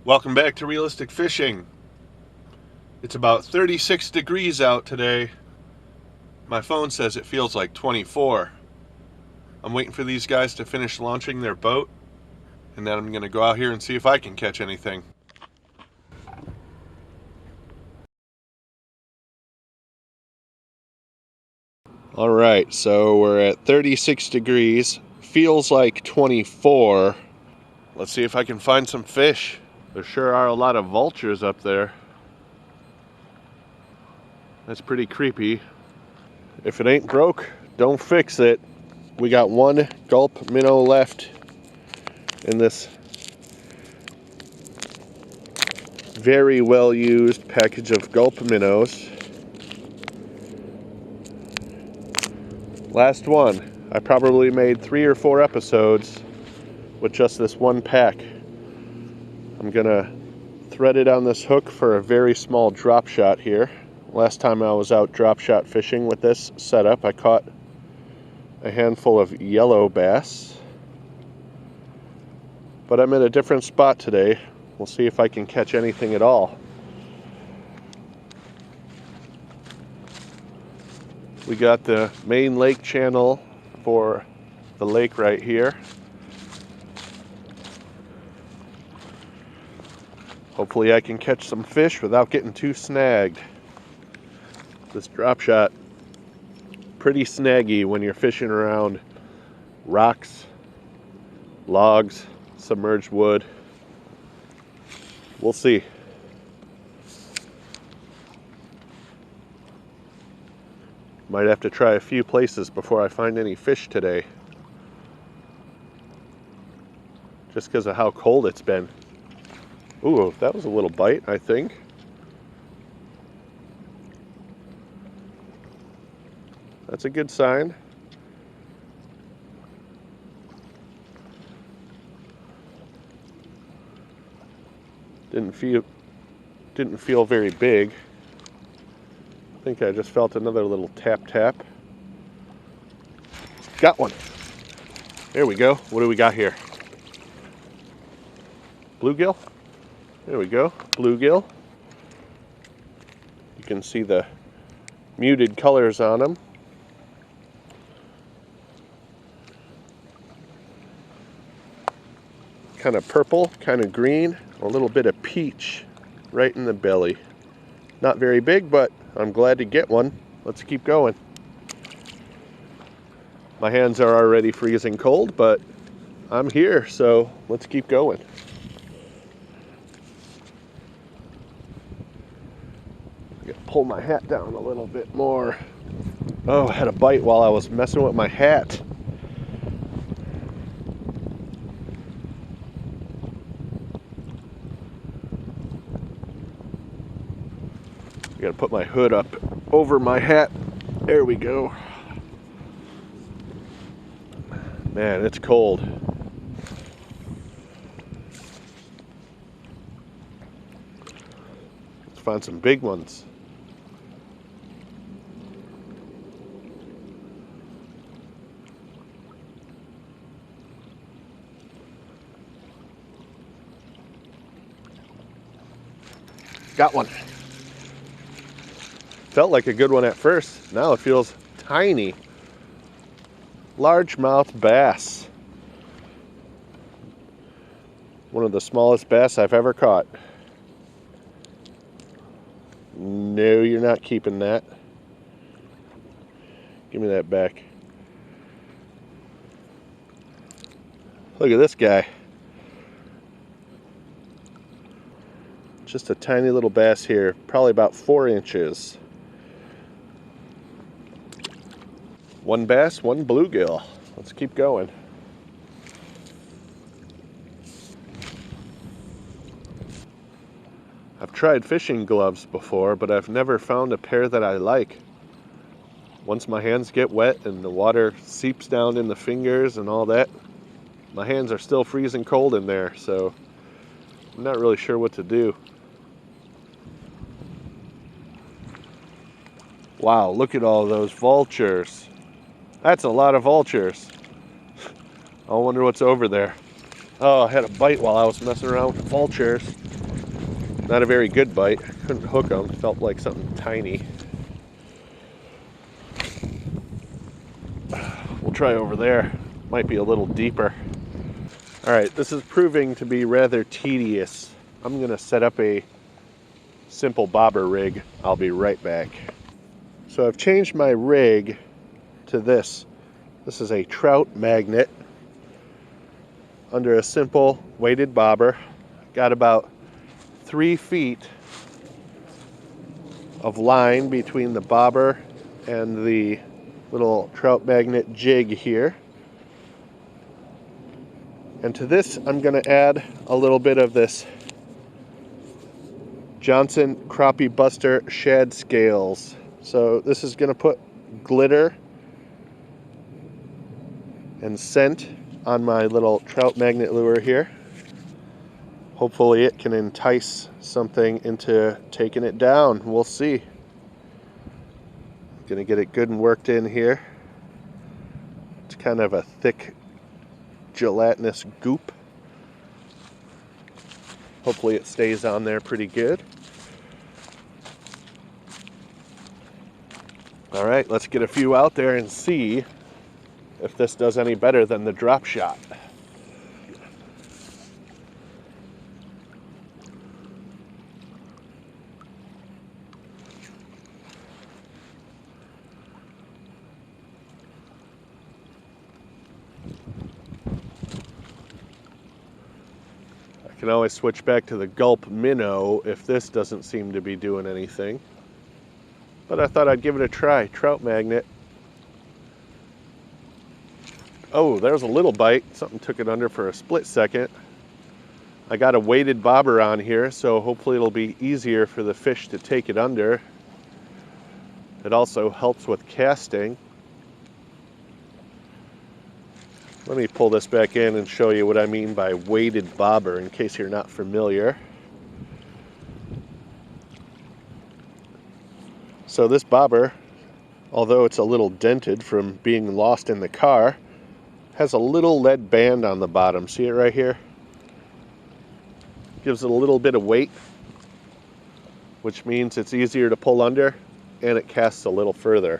Welcome back to Realistic Fishing. It's about 36 degrees out today. My phone says it feels like 24. I'm waiting for these guys to finish launching their boat, and then I'm going to go out here and see if I can catch anything. Alright, so we're at 36 degrees. Feels like 24. Let's see if I can find some fish. There sure are a lot of vultures up there. That's pretty creepy. If it ain't broke, don't fix it. We got one Gulp Minnow left in this very well used package of Gulp Minnows. Last one. I probably made 3 or 4 episodes with just this one pack. I'm gonna thread it on this hook for a very small drop shot here. Last time I was out drop shot fishing with this setup, I caught a handful of yellow bass. But I'm in a different spot today. We'll see if I can catch anything at all. We got the main lake channel for the lake right here. Hopefully I can catch some fish without getting too snagged. This drop shot, pretty snaggy when you're fishing around rocks, logs, submerged wood. We'll see. Might have to try a few places before I find any fish today. Just because of how cold it's been. Ooh, that was a little bite, I think. That's a good sign. Didn't feel very big. I think I just felt another little tap tap. Got one. There we go. What do we got here? Bluegill? There we go. Bluegill. You can see the muted colors on them. Kind of purple, kind of green, a little bit of peach right in the belly. Not very big, but I'm glad to get one. Let's keep going. My hands are already freezing cold, but I'm here, so let's keep going. I gotta pull my hat down a little bit more. Oh, I had a bite while I was messing with my hat. I gotta put my hood up over my hat. There we go. Man, it's cold. Let's find some big ones. Got one. Felt like a good one at first. Now it feels tiny. Largemouth bass. One of the smallest bass I've ever caught. No, you're not keeping that. Give me that back. Look at this guy. Just a tiny little bass here, probably about 4 inches. One bass, one bluegill. Let's keep going. I've tried fishing gloves before, but I've never found a pair that I like. Once my hands get wet and the water seeps down in the fingers and all that, my hands are still freezing cold in there, so I'm not really sure what to do. Wow, look at all those vultures. That's a lot of vultures. I wonder what's over there. Oh, I had a bite while I was messing around with vultures. Not a very good bite. Couldn't hook them. Felt like something tiny. We'll try over there. Might be a little deeper. All right, this is proving to be rather tedious. I'm gonna set up a simple bobber rig. I'll be right back. So I've changed my rig to this. This is a trout magnet under a simple weighted bobber. Got about 3 feet of line between the bobber and the little trout magnet jig here. And to this, I'm going to add a little bit of this Johnson Crappie Buster shad scales. So this is going to put glitter and scent on my little trout magnet lure here. Hopefully it can entice something into taking it down. We'll see. Gonna get it good and worked in here. It's kind of a thick gelatinous goop. Hopefully it stays on there pretty good. All right, let's get a few out there and see if this does any better than the drop shot. I can always switch back to the Gulp Minnow if this doesn't seem to be doing anything. But I thought I'd give it a try. Trout magnet. Oh, there's a little bite. Something took it under for a split second. I got a weighted bobber on here, so hopefully it'll be easier for the fish to take it under. It also helps with casting. Let me pull this back in and show you what I mean by weighted bobber in case you're not familiar. So this bobber, although it's a little dented from being lost in the car, has a little lead band on the bottom. See it right here? Gives it a little bit of weight, which means it's easier to pull under and it casts a little further.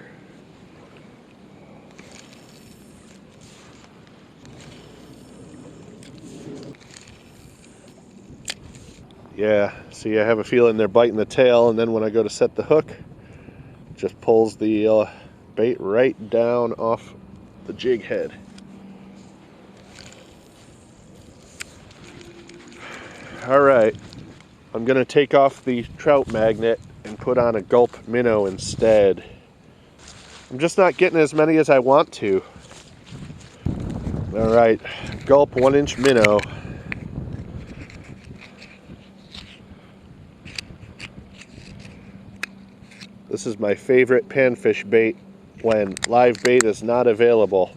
Yeah, see, I have a feeling they're biting the tail, and then when I go to set the hook, it just pulls the bait right down off the jig head. All right, I'm gonna take off the trout magnet and put on a Gulp Minnow instead. I'm just not getting as many as I want to. All right, Gulp 1-inch minnow. This is my favorite panfish bait when live bait is not available.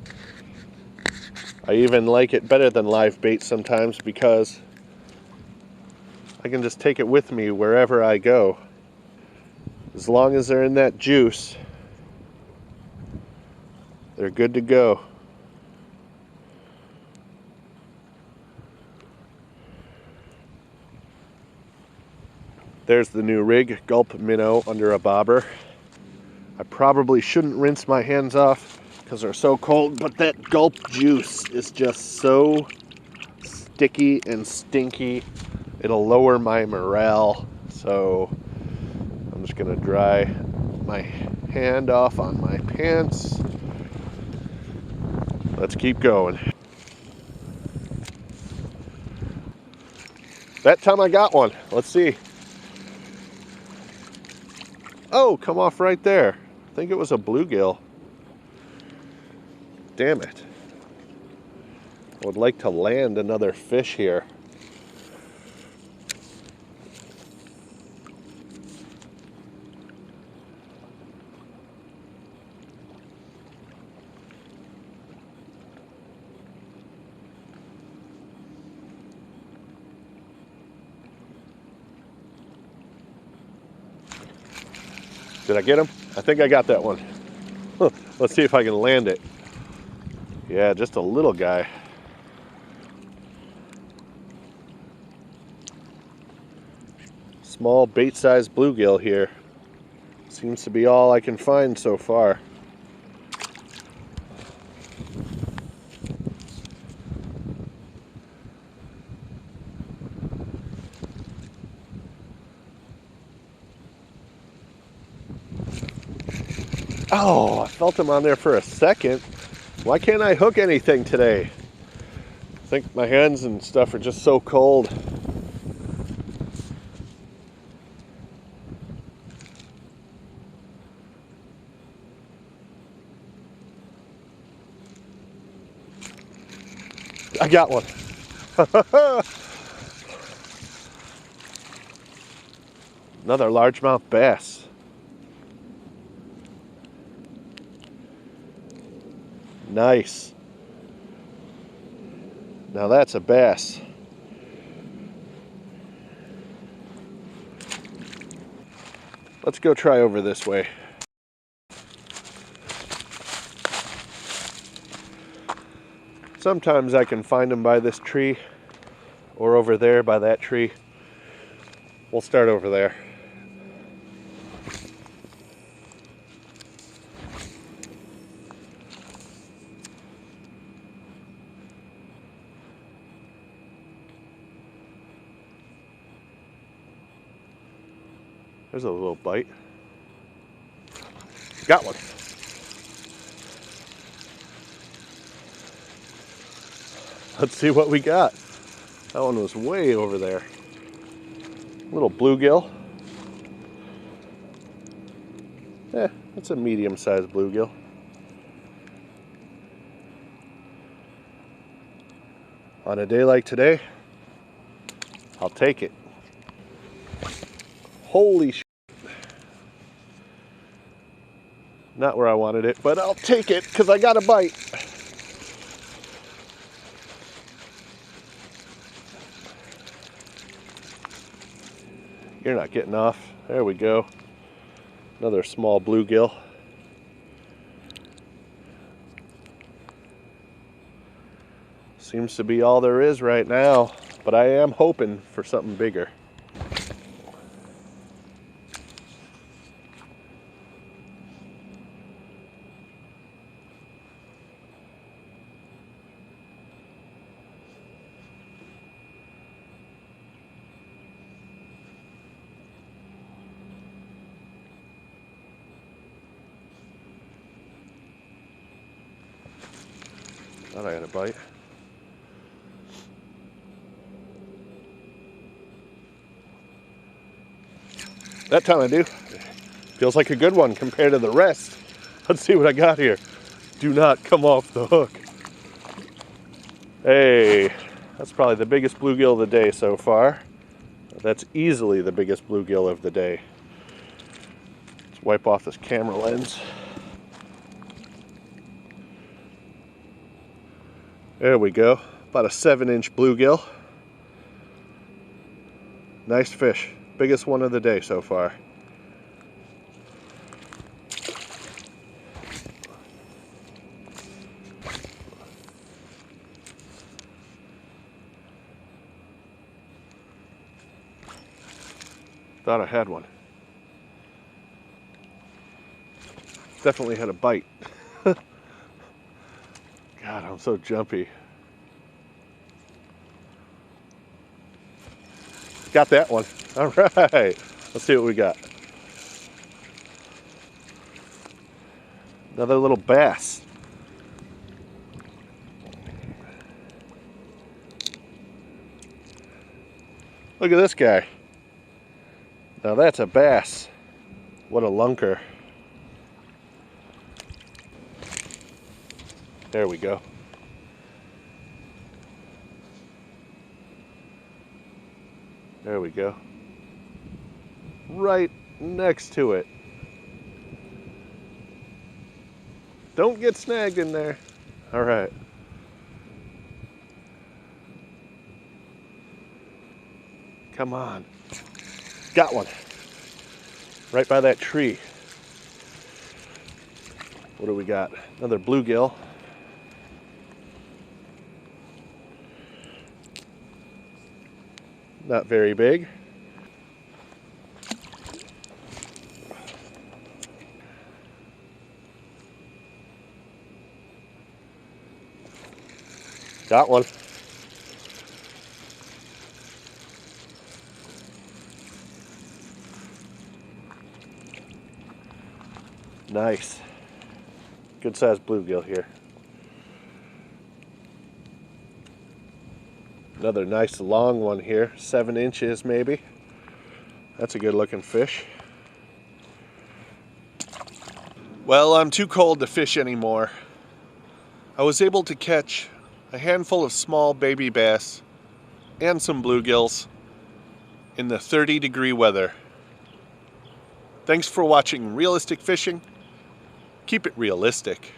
I even like it better than live bait sometimes because I can just take it with me wherever I go. As long as they're in that juice, they're good to go. There's the new rig, Gulp Minnow under a bobber. I probably shouldn't rinse my hands off because they're so cold, but that Gulp juice is just so sticky and stinky. It'll lower my morale, so I'm just gonna dry my hand off on my pants. Let's keep going. That time I got one. Let's see. Oh, come off right there. I think it was a bluegill. Damn it. I would like to land another fish here. Did I get him? I think I got that one. Let's see if I can land it. Yeah, just a little guy. Small bait-sized bluegill here. Seems to be all I can find so far. Oh, I felt him on there for a second. Why can't I hook anything today? I think my hands and stuff are just so cold. I got one. Another largemouth bass. Nice. Now that's a bass. Let's go try over this way. Sometimes I can find them by this tree or over there by that tree. We'll start over there. There's a little bite. Got one. Let's see what we got. That one was way over there. Little bluegill. That's a medium-sized bluegill. On a day like today, I'll take it. Holy shit. Not where I wanted it, but I'll take it because I got a bite. You're not getting off. There we go. Another small bluegill. Seems to be all there is right now, but I am hoping for something bigger. Thought I had a bite. That time I do. Feels like a good one compared to the rest. Let's see what I got here. Do not come off the hook. Hey, that's probably the biggest bluegill of the day so far. That's easily the biggest bluegill of the day. Let's wipe off this camera lens. There we go. About a 7-inch bluegill. Nice fish. Biggest one of the day so far. Thought I had one. Definitely had a bite. God, I'm so jumpy. Got that one. All right. Let's see what we got. Another little bass. Look at this guy. Now that's a bass. What a lunker. There we go. There we go. Right next to it. Don't get snagged in there. All right. Come on. Got one. Right by that tree. What do we got? Another bluegill. Not very big. Got one. Nice. Good sized bluegill here. Another nice long one here, 7 inches maybe. That's a good looking fish. Well, I'm too cold to fish anymore. I was able to catch a handful of small baby bass and some bluegills in the 30-degree weather. Thanks for watching Realistic Fishing. Keep it realistic.